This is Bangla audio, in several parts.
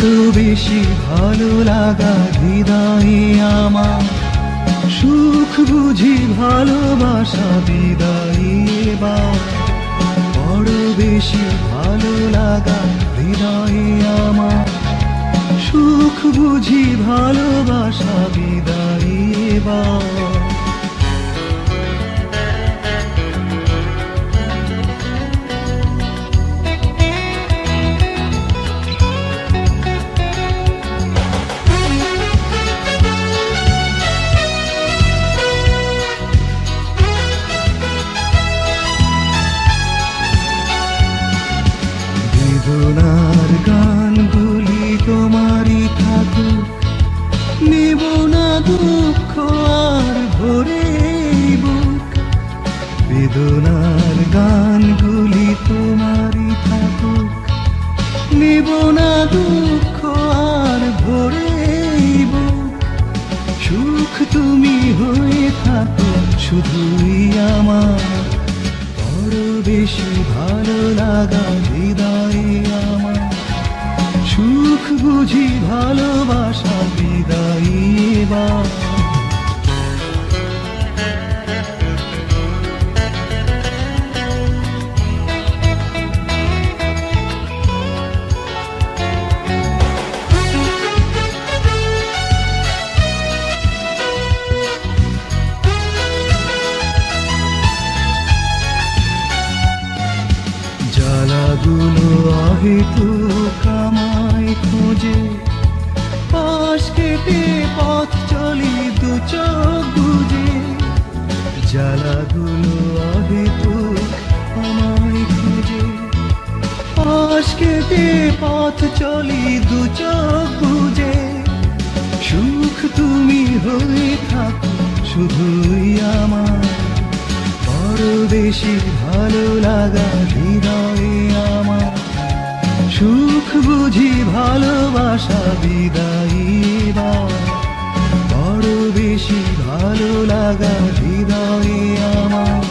বড় বেশি ভালো লাগা হৃদয়ে আমার, সুখ বুঝি ভালোবাসা বিদায়ী এবার। বড় বেশি ভালো লাগা হৃদয়ে আমার, সুখ বুঝি ভালোবাসা বিদায়ী এবার। বেদনার গানগুলি তোমারই থাকুক, নেব না দুঃখ আর ভরে বুক। বেদনার গানগুলি তোমারই থাকুক, নেব না দুঃখ আর ভরে বুক। সুখ তুমি হয়ে থাকো শুধুই আমার, বড় বেশি ভালো লাগা হৃদয়ে আমার, সুখ বুঝি ভালোবাসা বিদায়ী এবার। জ্বালাগুলো অহেতুক আমায় খোঁজে, পাশ কেটে পথ চলি দু চোখ বুজে। জ্বালাগুলো অহেতুক আমায় খোঁজে, পাশ কেটে পথ চলি দু চোখ বুজে। সুখ তুমি হয়ে থাকো শুধুই আমার, বড় বেশি ভালো লাগা হৃদয়ে আমার, সুখ বুঝি ভালোবাসা বিদায়ী এবার। বড় বেশি ভালো লাগা হৃদয়ে আমার,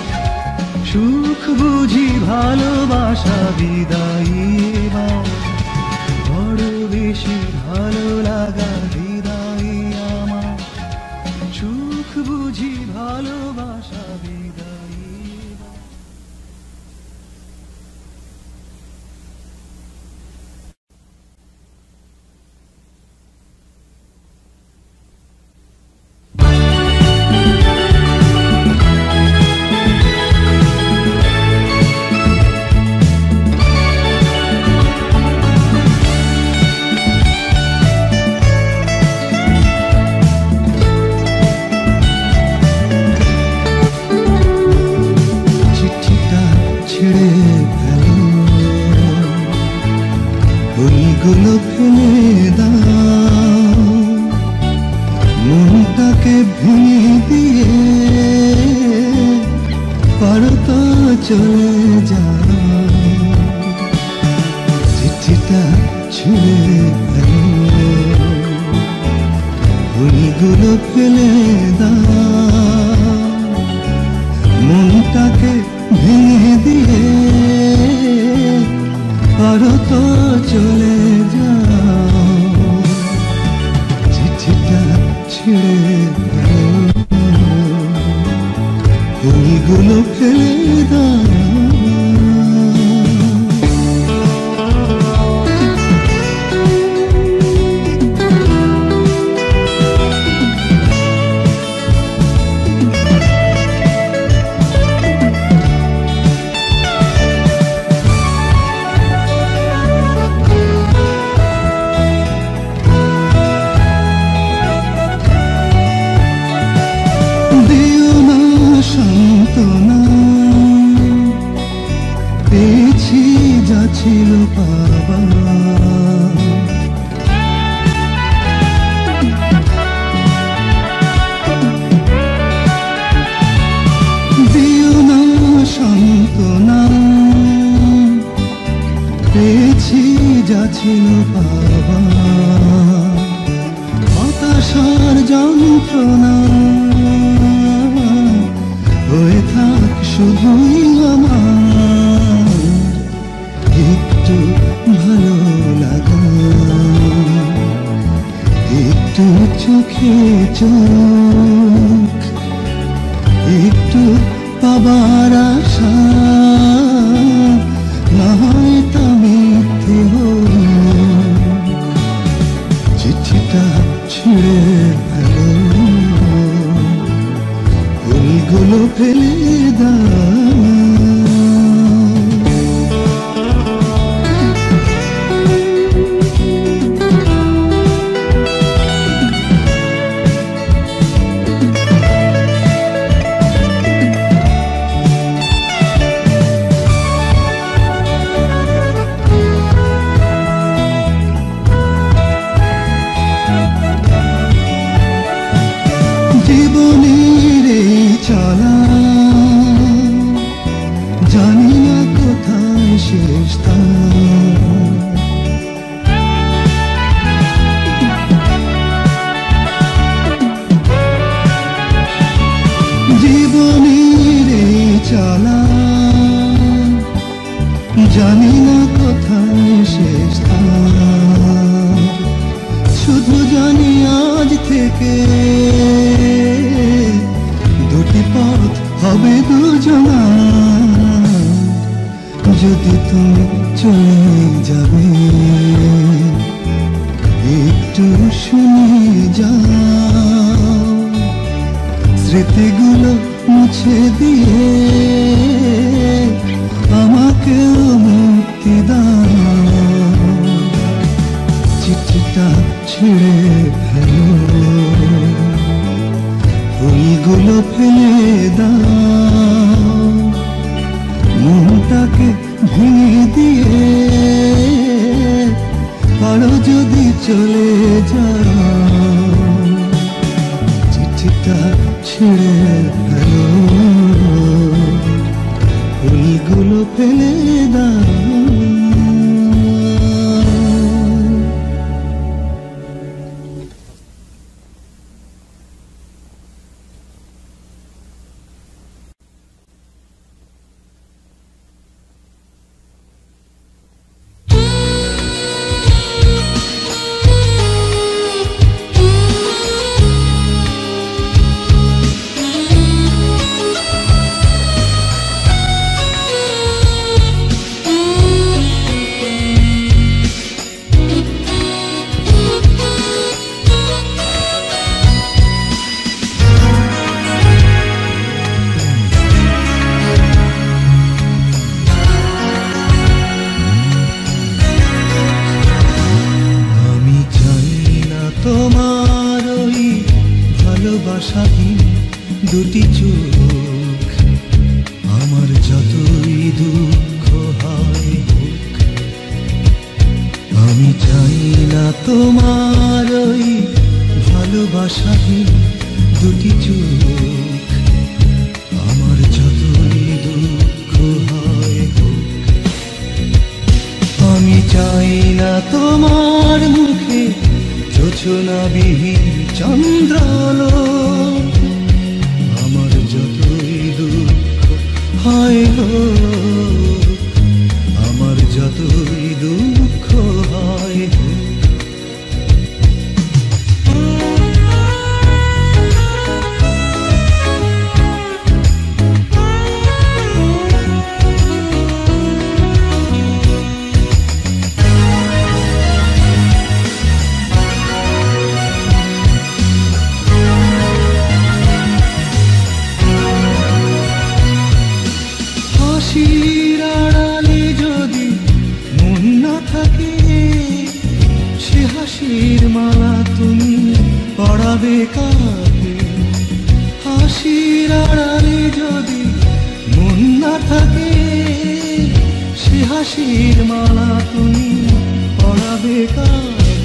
সুখ বুঝি ভালোবাসা বিদায়ী এবার। বড় বেশি ভালো লাগা হৃদয়ে আমার, সুখ বুঝি ভালোবাসা বিদায়ী এবার। গুলো ফেলে দাও, মনটাকে ভেঙে দিয়ে পারো তো চলে যাও। চিঠিটা ছিঁড়ে ফেলো, বইগুলো ফেলে দাও, মনটাকে ভেঙে দিয়ে পারো তো চলে যাও। চিঠিটা ছিঁড়ে ফেলো, বইগুলো ফেলে দাও। পেয়েছি যা ছিল বাবা, দিও না সান্ত্বনা, পেয়েছি যা ছিল বাবা। হতাশার যন্ত্রণা হয়ে থাক শুধুই আমার, একটু ভালো লাগা। চোখ একটু পাবার আশা না হয় তা মিথ্যে হোক চিঠিটা ছিঁড়ে ফেলো ফুলগুলো ফেলে দাও জীবনের এই চলা জানি না কোথায় শেষ তার জীবনের এই চলা জানি না কোথায় শেষ তার শুধু জানি আজ থেকে দুটি পথ হবে দুজনার যদি তুমি চলে যাবে একটু শুনে যাও স্মৃতিগুলো মুছে দিয়ে আমাকেও মুক্তি দাও চিঠিটা ছিঁড়ে ফেলো ফুলগুলো ফেলে দাও মনটাকে ভেঙে দিয়ে পারো যদি চলে যাও চিঠিটা ছিঁড়ে ফেলো ফুলগুলো ফেলে দাও তোমার ওই ভালোবাসাহীন দুটি চোখ আমার যতই দুঃখ হয় হোক আমি চাই না তোমার ওই ভালোবাসাহীন দুটি চোখ আমার যতই দুঃখ হয় হোক আমি চাই না তোমার মুখে যোছনাবিহীন চন্দ্রালো আমার যতই দুঃখ হয় হোক আমার যতই দুঃখ হয় হোক হাসির আড়ালে যদি মন না থাকে সে হাসির মালা তুমি পড়াবে কাকে হাসির আড়ালে যদি মন না থাকে সে হাসির মালা তুমি পড়াবে কাকে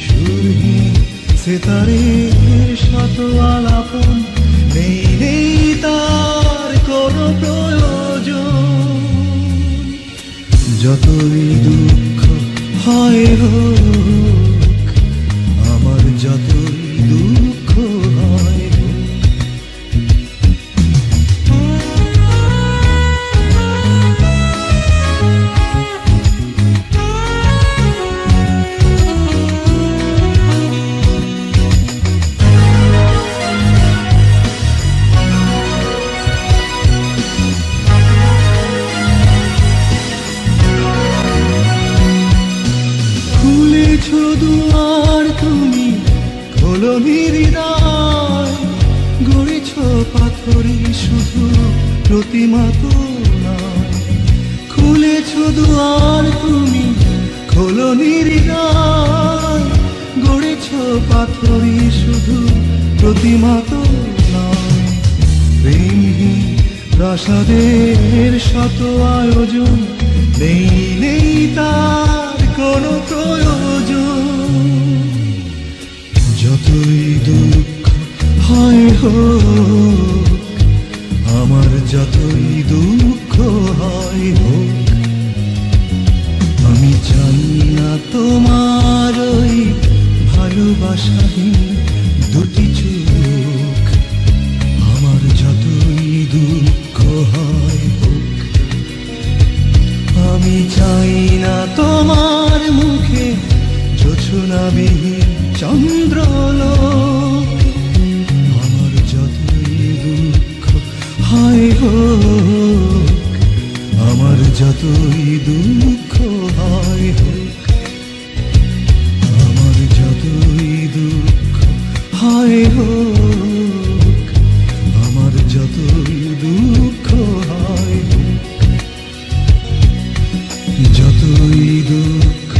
সুরহীন সেতারে শত আলাপন নেই নেই তার কোনো প্রয়োজন যতই দুঃখ হয় হোক আমার যতই দুঃখ হয় হৃদয়, গড়েছ পাথরে শুধু প্রতিমা তো নয়, খুলেছ দুয়ার তুমি, খোলনি হৃদয়, গড়েছ পাথরে শুধু প্রতিমা তো নয়। প্রেমহীন প্রাসাদের শত আয়োজন, নেই নেই তার কোনো প্রয়োজন। যতই দুঃখ হয় হোক, আমার যতই দুঃখ হয় হোক, আমি চাই না তোমার ওই ভালোবাসাহীন দুটি চোখ। আমার যতই দুঃখ হয় হোক, আমি চাই না তোমার মুখে জোছনাবিহীন চন্দ্রলোক। আমার যতই দুঃখ হয় হোক, আমার যতই দুঃখ হয় হোক, আমার যতই দুঃখ হয় হোক, আমার যতই দুঃখ হয় হোক, যতই দুঃখ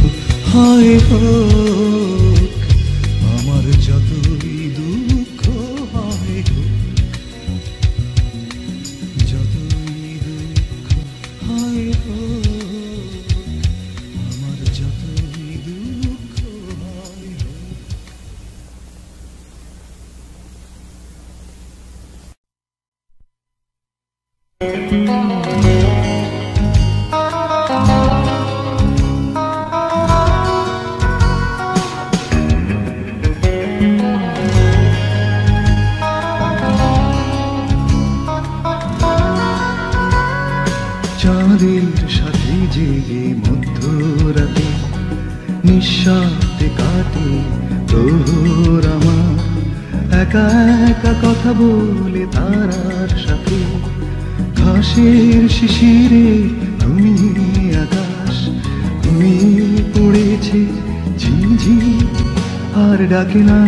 হয় হোক, আমার যতই দুঃখ হয় হোক, যতই দুঃখ হয় হোক, আমার যতই দুঃখ হয় হোক। চাঁদের সাথে জেগে মধ্যরাতে নিঃশ্বাসে কাটে তোর আমার, একা একা কথা বলে তারার সাথে। ঘাসের শিশিরে ঘুমিয়ে আকাশ ঘুমিয়ে পড়েছে ঝিঝি আর ডাকে না।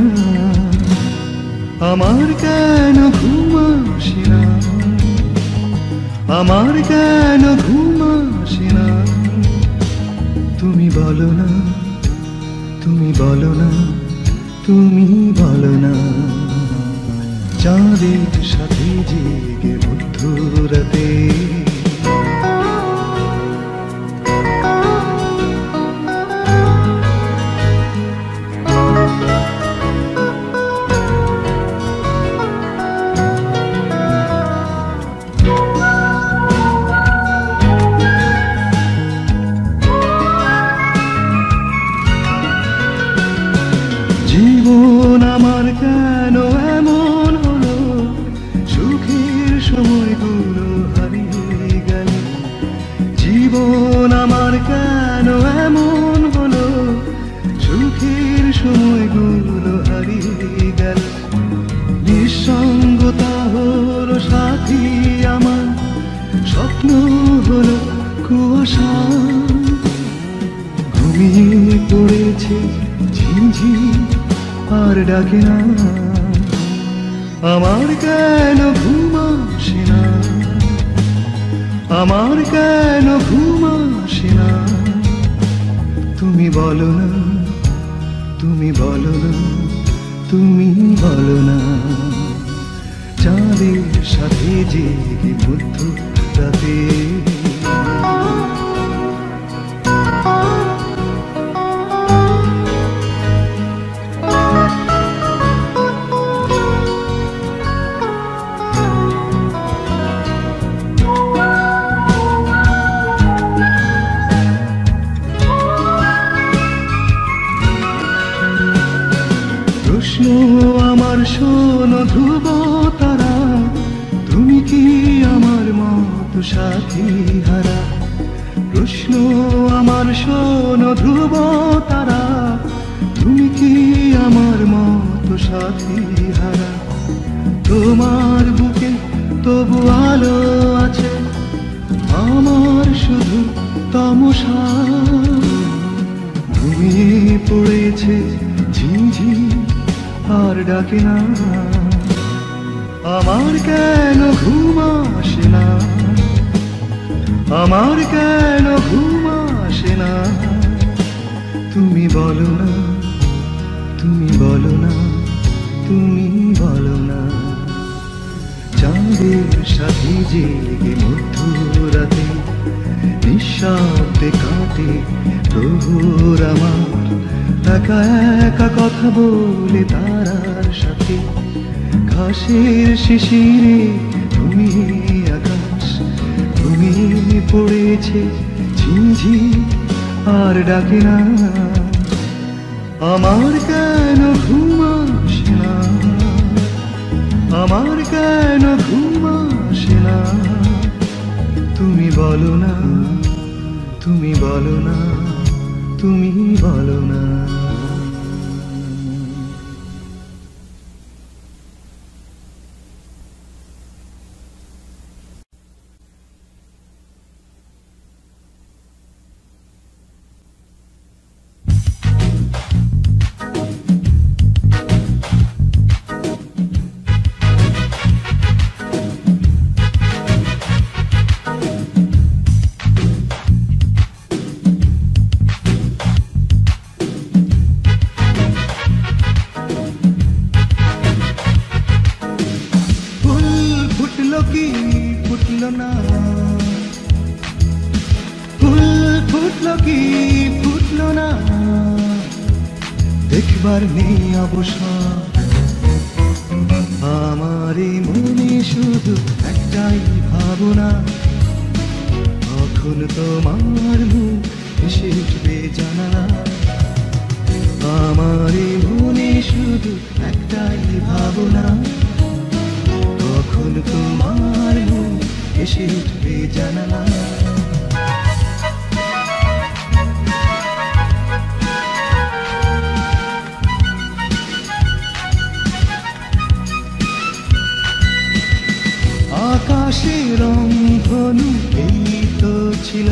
আমার কেন ঘুম আসে না, আমার কেন ঘুম আসে না, তুমি বলো না, তুমি বলো না, তুমি বলো না। চাঁদের সাথে জেগে মধ্যরাতে জীবন আমার কেন এমন হলো, সুখের সময়গুলো হারিয়ে গেল। জীবন আমার কেন এমন হলো, সুখের সময়গুলো হারিয়ে গেল। নিঃসঙ্গতা হলো সাথী আমার, স্বপ্ন হলো কুয়াশা, ঘুমিয়ে পড়েছে ঝিঝি আর ডাকে না। আমার কেন ঘুম আসে না, আমার কেন ঘুম আসে না, তুমি বলো না, তুমি বলো না, তুমি বলো না। চাঁদের সাথে জেগে মধ্যরাতে প্রশ্ন আমার শোনো ধ্রুব তারা, তুমি কি আমার মতো সাথী হারা? প্রশ্ন আমার শোনো ধ্রুব তারা, তুমি কি আমার মতো সাথী হারা? তোমার বুকে তবু আলো আছে, আমার শুধু তমসা। ঘুমিয়ে পড়েছে ঝিঝি আর ডাকে না। আমার কেন ঘুম আসে না, আমার কেন ঘুম আসে না, তুমি বলো না, তুমি বলো না, তুমি বলো না। চাঁদের সাথে জেগে মধ্যরাতে নিঃশব্দে কাটে প্রহর আমার, একা একা কথা বলে তারার সাথে। ঘাসের শিশিরে তুমি আকাশ, তুমি পড়েছে ঝিঝি আর ডাকে না। আমার কেন ঘুম আসে না, আমার কেন ঘুম আসে না, তুমি বলো না, তুমি বলো না, তুমি বলো না। দেখবার নেই অবসর, আমারই মনে শুধু একটাই ভাবনা, কখন তোমার মুখ এসে উঠবে জানালা। আমারই মনে শুধু একটাই ভাবনা, কখন তোমার মুখ এসে উঠবে জানালা। আকাশের রংধনু এই তো ছিল,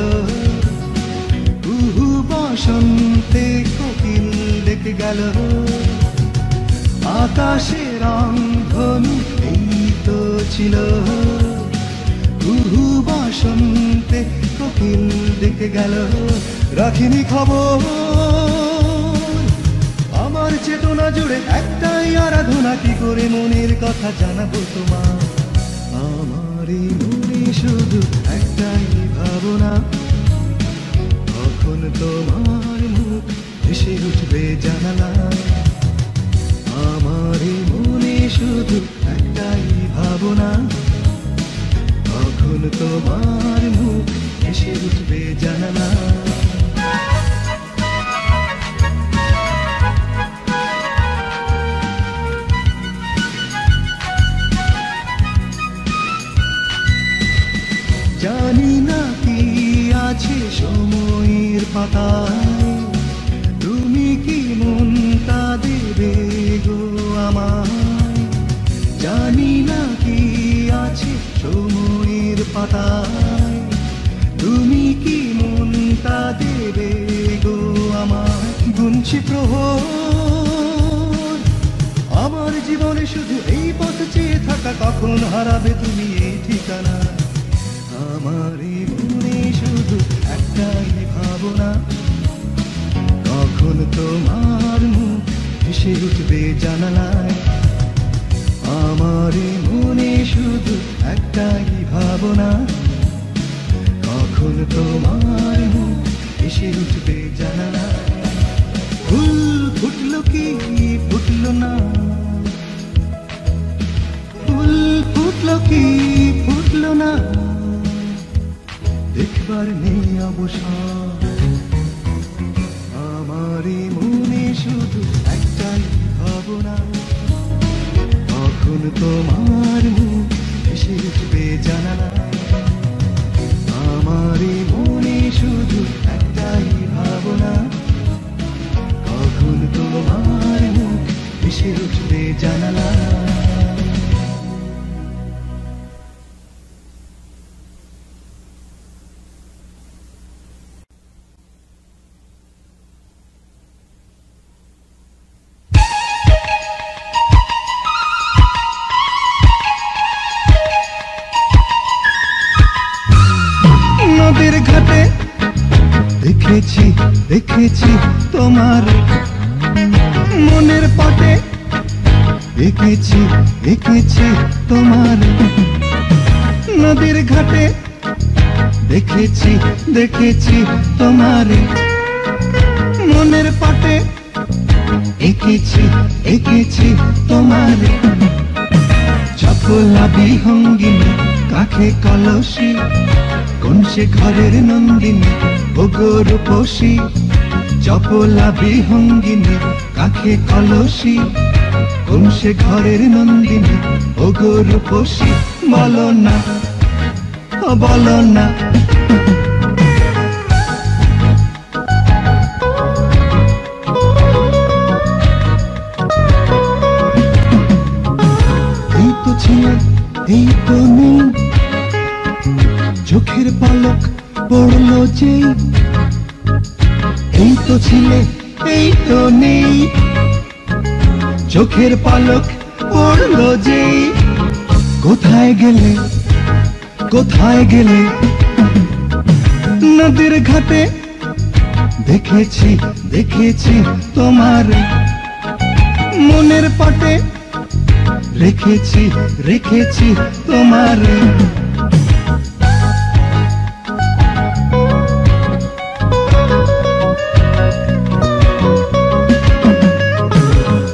কুহু বসন্তে কোকিল ডেকে গেল। আকাশের রংধনু এই তো ছিল, কুহু বসন্তে কোকিল ডেকে গেল। রাখিনি খবর, আমার চেতনা জুড়ে একটাই আরাধনা, কি করে মনের কথা জানাবো তোমার। আমারই মনে শুধু একটাই ভাবনা, কখন তোমার মুখ এসে উঠবে জানালায়। আমারই মনে শুধু একটাই ভাবনা, কখন তোমার মুখ এসে উঠবে জানালায়। জানি না কি আছে সময়ের পাতায়, তুমি কি মনটা দেবে গো আমায়। জানি না কি আছে সময়ের পাতায়, তুমি কি মনটা দেবে গো আমায়। গুনছি প্রহর, আমার জীবনে শুধু এই পথ চেয়ে থাকা, কখন হারাবে তুমি এই ঠিকানা। আমারই মনে শুধু একটাই ভাবনা, কখন তোমার মুখ এসে উঠবে জানালায়। আমারই মনে শুধু একটাই ভাবনা, কখন তোমার মুখ এসে উঠবে জানালায়। ফুল ফুটলো কি ফুটলো না, ফুল ফুটলো কি ফুটলো না, দেখবার নেই অবসর। আমারই মনে শুধু একটাই ভাবনা, কখন তোমার মুখ এসে উঠবে জানালায়। আমারই মনে শুধু একটাই ভাবনা, কখন তোমার মুখ এসে উঠবে জানালায়। দেখেছি দেখেছি তোমার মনের পটে, এঁকেছি এঁকেছি তোমার নদীর ঘাটে, দেখেছি দেখেছি তোমার মনের পটে, এঁকেছি এঁকেছি তোমার চপলা বিহঙ্গিনী কাঠে কলসি, কোন সে ঘরের নন্দিনী ওগো রূপসী। চপলা বিহঙ্গিনী কাঠে কলসি, কোন সে ঘরের নন্দিনী ওগো রূপসী। বলো না ও বলো না, এই তো ছিল এই তো নেই, চোখের পলক পড়লো যেই। এই তো ছিলে এই তো নেই, চোখের পলক পড়লো যেই। কোথায় গেলে কোথায় গেলে নদীর ঘাটে, দেখেছি দেখেছি তোমার মনের পটে, রেখেছি রেখেছি তোমার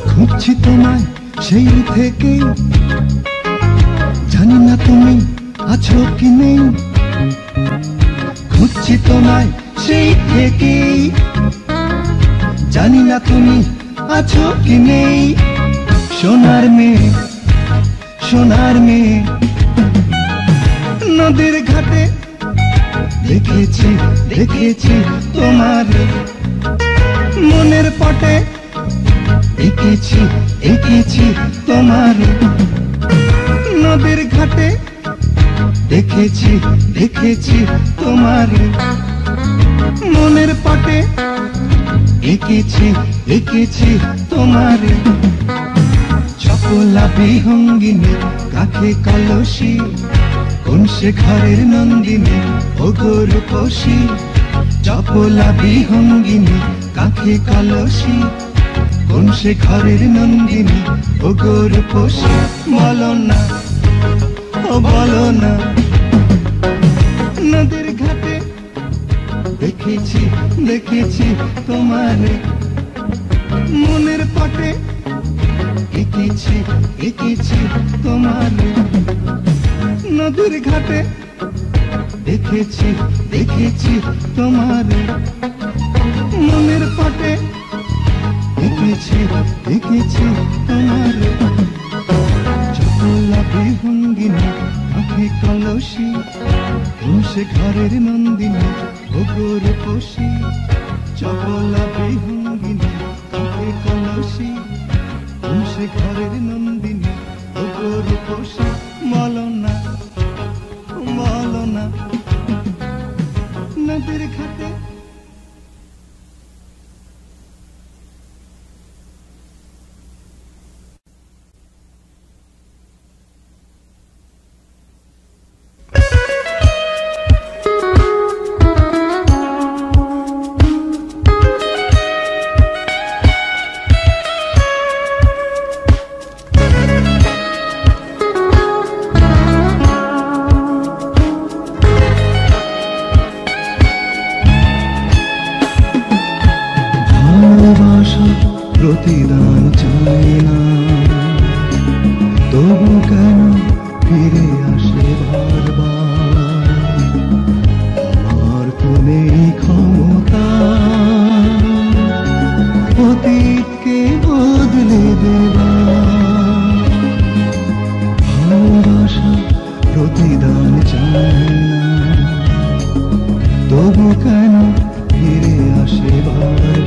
খুঁজছি তোমায় সেই থেকে, জানি না তুমি আছো কি নেই। খুঁজছি তোমায় সেই থেকে, জানি না তুমি আছো কি নেই। সোনার মেয়ে সোনার মেয়ে নদীর ঘাটে, দেখেছি দেখেছি তোমার মনের পটে, এঁকেছি এঁকেছি তোমার নদীর ঘাটে, দেখেছি দেখেছি তোমার মনের পটে, এঁকেছি এঁকেছি তোমার চপলা বিহঙ্গিনী কাঠে কলসি, কোন সে ঘরের নন্দিনী ওগো রূপসী। চপলা বিহঙ্গিনী কাঠে কলসি, কোন সে ঘরের নন্দিনী ওগো রূপসী। বলো না ও বলো না, নদীর ঘাটে দেখেছি দেখেছি তোমার মনের পটে, এঁকেছি এঁকেছি তোমার নদীর ঘাটে, দেখেছি দেখেছি তোমার মনের পটে, এঁকেছি এঁকেছি তোমার চপলা বিহঙ্গিনী কাঠে কলসি, কোন সে ঘরের নন্দিনী ওগো রূপসী। চপলা বিহঙ্গিনী কাঠে কলসি, কোন সে ঘরের নন্দিনী ওগো রূপসী। বলো না বলো না, নদীর ঘাটে প্রতিদান চায় না, তবু কেন ফিরে আসে বারবার। আমার তো নেই ক্ষমতা অতীতকে বদলে দেবার। ভালোবাসা প্রতিদান চায় না, তবু কেন ফিরে আসে বারবার।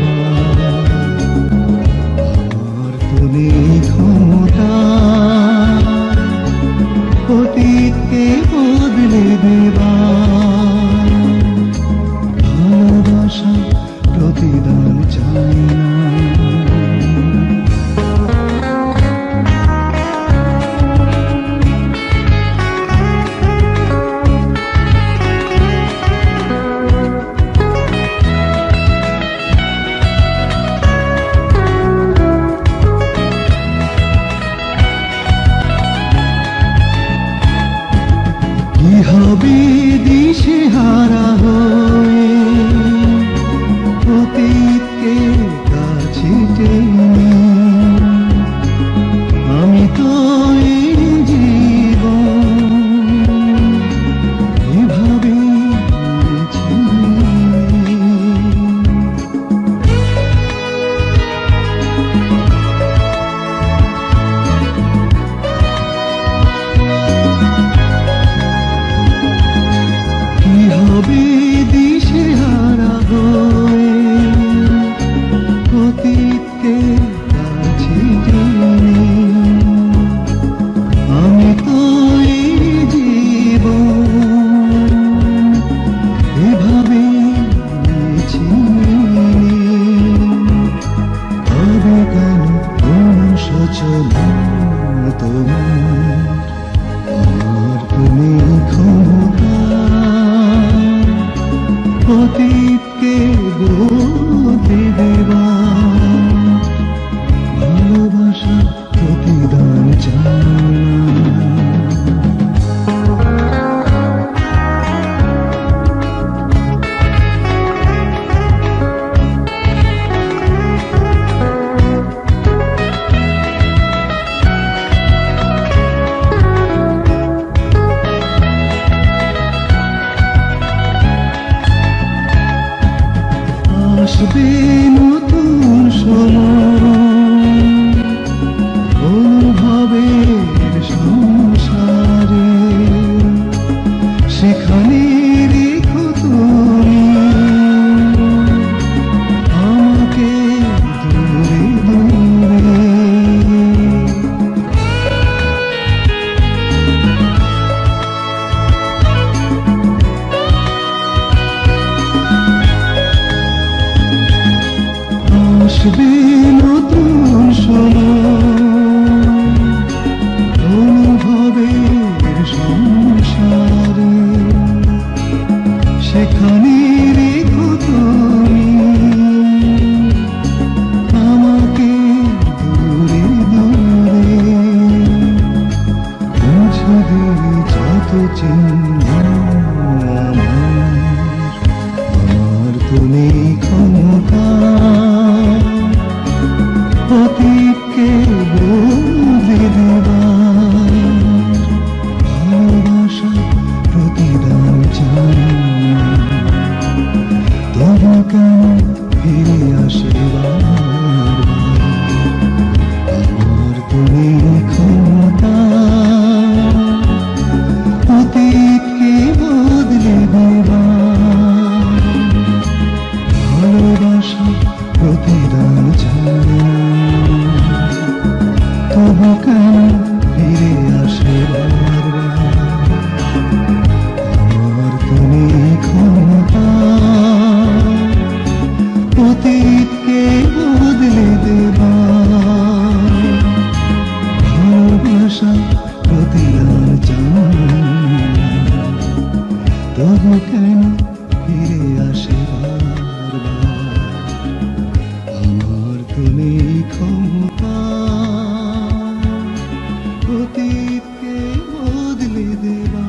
ক্ষমতা অতীতকে বদলে দেবার। ভালোবাসা প্রতিদান চায় না। দিশেহারা হয়ে অতীতকে কাছে টেনে আমি তো এই জীবন এভাবে হবে দিশেহারা হয়ে অতীতকে কাছে টেনে আমি তো এই জীবন এভাবে হবে কেন কোন সচেতন তোমার আমার তুমি ক্ষমতা অতীতকে বদলে দেবা ভালোবাসা প্রতিদান চাই আসবে নতুন সময় অনুভবের সংসারে সেখানে রেখো তুমি আমাকে দূরে দূরে আসবে নতুন সময় অনুভবের সংসারে সেখানে রেখো তুমি আমাকে দূরে দূরে বুঝে দিই যত চিন্তা আমার তো নেই ক্ষমতা অতীতকে বদলে দেবার ভালোবাসা প্রতিদান চাই তবু কেন ফিরে আসে আমার তো নেই ক্ষমতা অতীতকে বদলে দেবার ভালোবাসা প্রতিদান চাই তবু কেন ফিরে আসে আমার তুমি ক্ষমতা অতীতকে বদলে দেবা ভালোবাসা প্রতিদান চাই তবু কেন ফিরে আসে আমার তুমি ক্ষমতা অতীতকে বদলে দেবা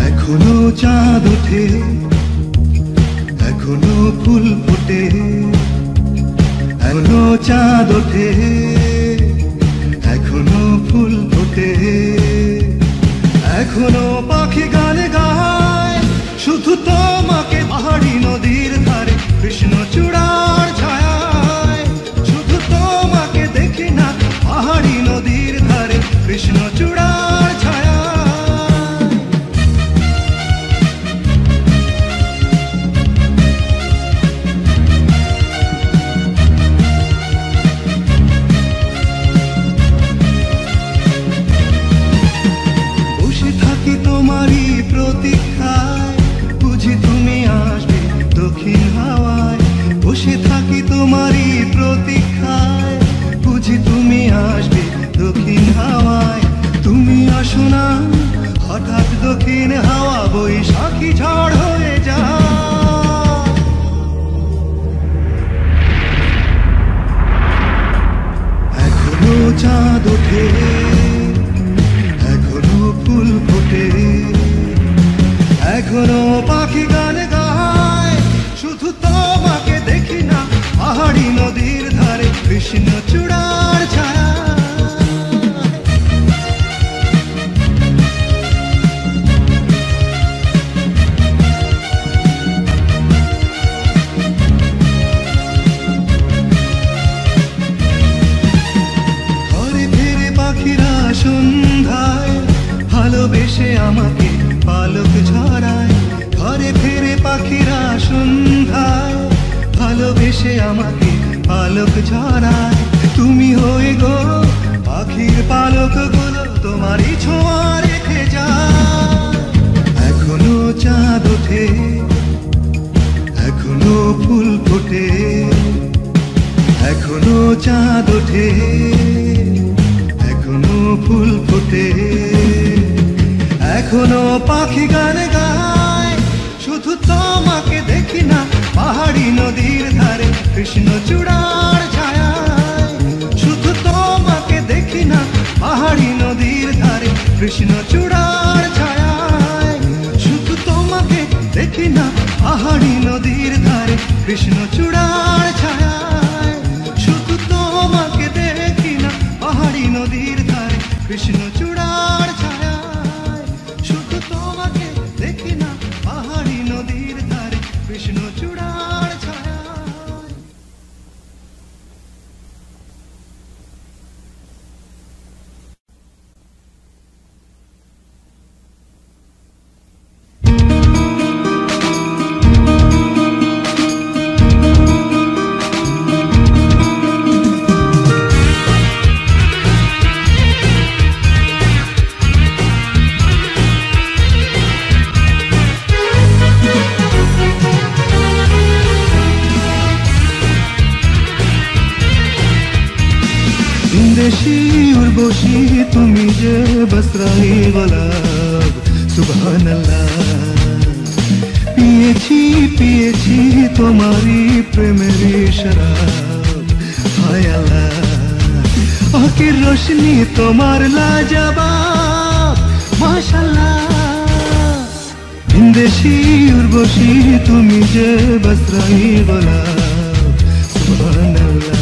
এখনো চাঁদ ওঠে এখনো ফুল ফোটে এখনো চাঁদ ওঠে এখনো ফুল ফোটে এখনো পাখি গান গায় শুধু তোমাকে পাহাড়ি নদীর ধারে কৃষ্ণচূড়ার ছায়ায় শুধু তোমাকে দেখি না পাহাড়ি নদীর ধারে কৃষ্ণচূড়ার ছায়া চাঁদ ওঠে, এখনো ফুল ফোটে, এখনো পাখি গান গায়, শুধু তোমাকে দেখি না পাহাড়ি নদীর ধারে কৃষ্ণ চূড়ার ছায়া। সন্ধ্যায় ভালোবেসে আমাকে পালক ঝরায়, ঘরে ফিরে পাখিরা সন্ধ্যায় ভালোবেসে আমাকে পালক ঝরায়। তুমি হয়ে গো পাখির পালক গুলো তোমারই ছোঁয়া রেখে যায়। এখনো চাঁদ ওঠে, এখনো ফুল ফোটে, এখনো চাঁদ ওঠে, এখনো ফুল ফোটে, এখনো পাখি গান গায়, শুধু তোমাকে দেখি না পাহাড়ি নদীর ধারে কৃষ্ণ চূড়ার ছায়া। শুধু তোমাকে দেখি না পাহাড়ি নদীর ধারে কৃষ্ণ চূড়ার ছায়া। শুধু তোমাকে দেখি না পাহাড়ি নদীর ধারে কৃষ্ণ চূড়ার ছায়া। শুধু তোমাকে দেখি না পাহাড়ি নদীর ধারে কৃষ্ণ চূড়ার ছায়া। শুধু তোমাকে দেখি না পাহাড়ি নদীর ধারে কৃষ্ণ চূড়ার ছায়া। देशी उर्वशी তুমি যে বসরাই গোলাপ সুবহানাল্লাহ। পিয়েছি পিয়েছি তোমারি প্রেমের শরাব, হায় আল্লাহ। আঁখের রোশনি তোমার লাজবাব, মাশাআল্লাহ। দেশি উর্বশী তুমি যে বসরাই গোলাপ সুবহানাল্লাহ।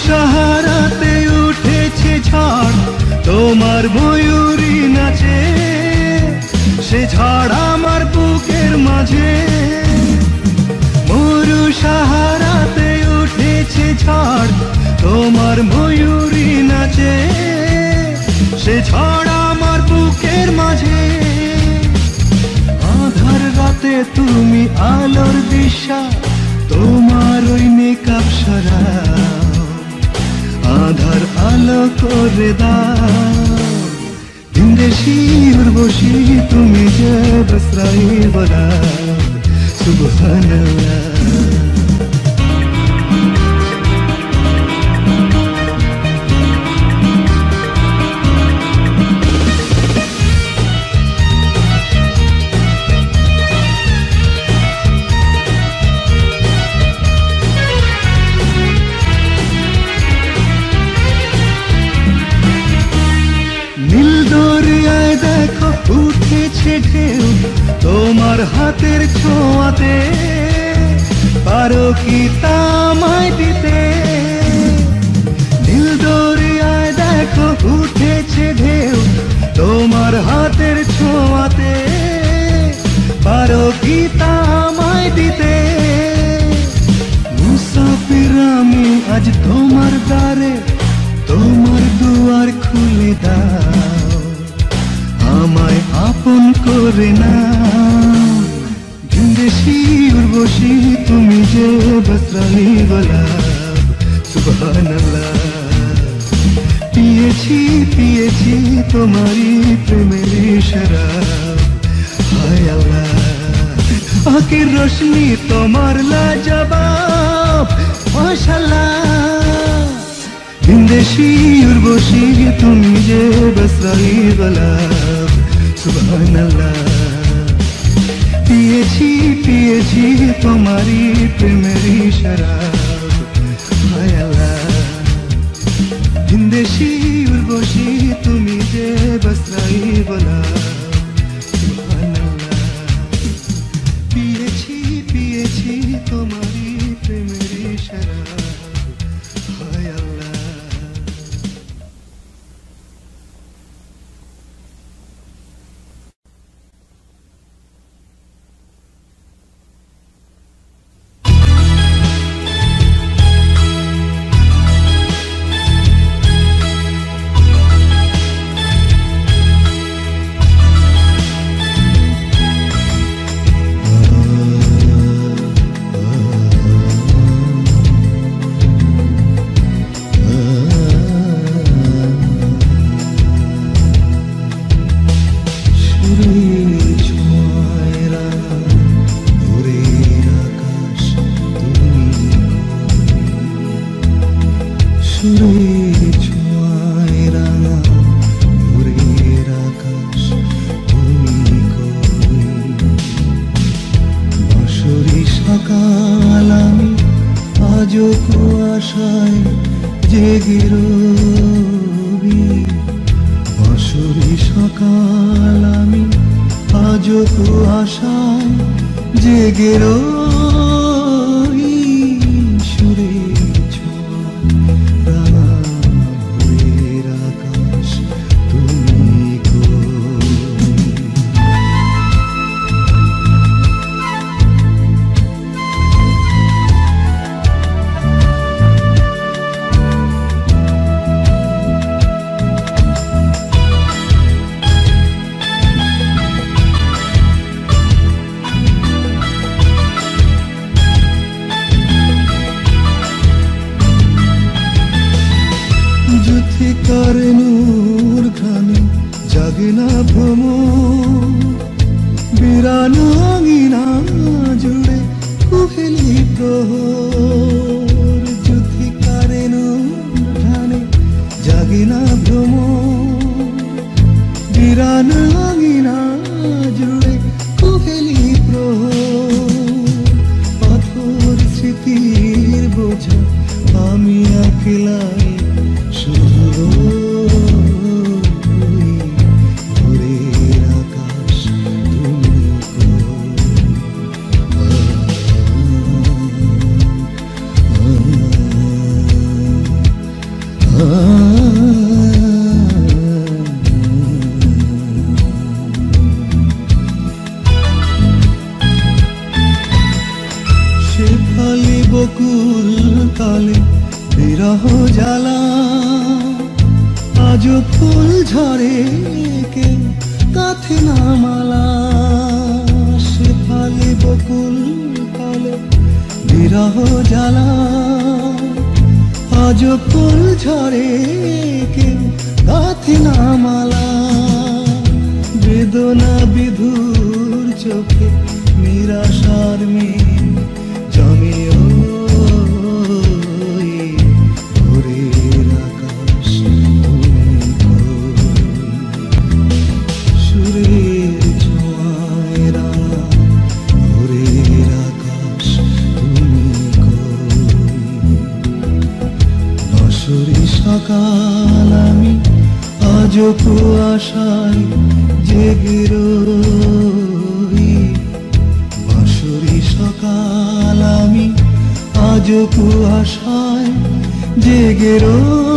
সাহারাতে উঠেছে ঝড়, তোমার ময়ূরী নাচে, সে ঝড় আমার বুকের মাঝে। মরু সাহারাতে উঠেছে ঝড়, তোমার ময়ূরী নাচে, সে ঝড় আমার বুকের মাঝে। আধার রাতে তুমি আলোর দিশা, তোমার ওই নেকাব সারা আধার আলো করে দাও। দেশি উর্বশী তুমি যে বসরাই গোলাপ সুবহানাল্লাহ। উঠেছে ঢেউ তোমার হাতের ছোঁয়াতে, পারো কি তামায় দিতে। নীল দরিয়ায় দেখো উঠেছে ঢেউ তোমার হাতের ছোঁয়াতে, পারো কি তামায় দিতে। মুসাফির আমি আজ তোমার দ্বারে, তোমার দুয়ার খুলে দাও, আমায় আপন করে না। দেশি উর্বশী তুমি যে বসরাই গোলাপ সুবহানাল্লাহ। পিয়েছি পিয়েছি তোমারি প্রেমের শরাব, হায় আল্লাহ। आँखें रोशनी तुम्हार लाजवाब माशाल्लाह विदेशी उर्वशी तुम जे बसराई गुलाब सुभानअल्लाह पिएছি तुम्हारी प्रेमेरी शराब हाय अल्लाह विदेशी उर्वशी तुम जे बसराई गुलाब पिएছি তোমারি প্রেমের শরাব হায় আল্লাহ আজও কুয়াশায় জেগে রই।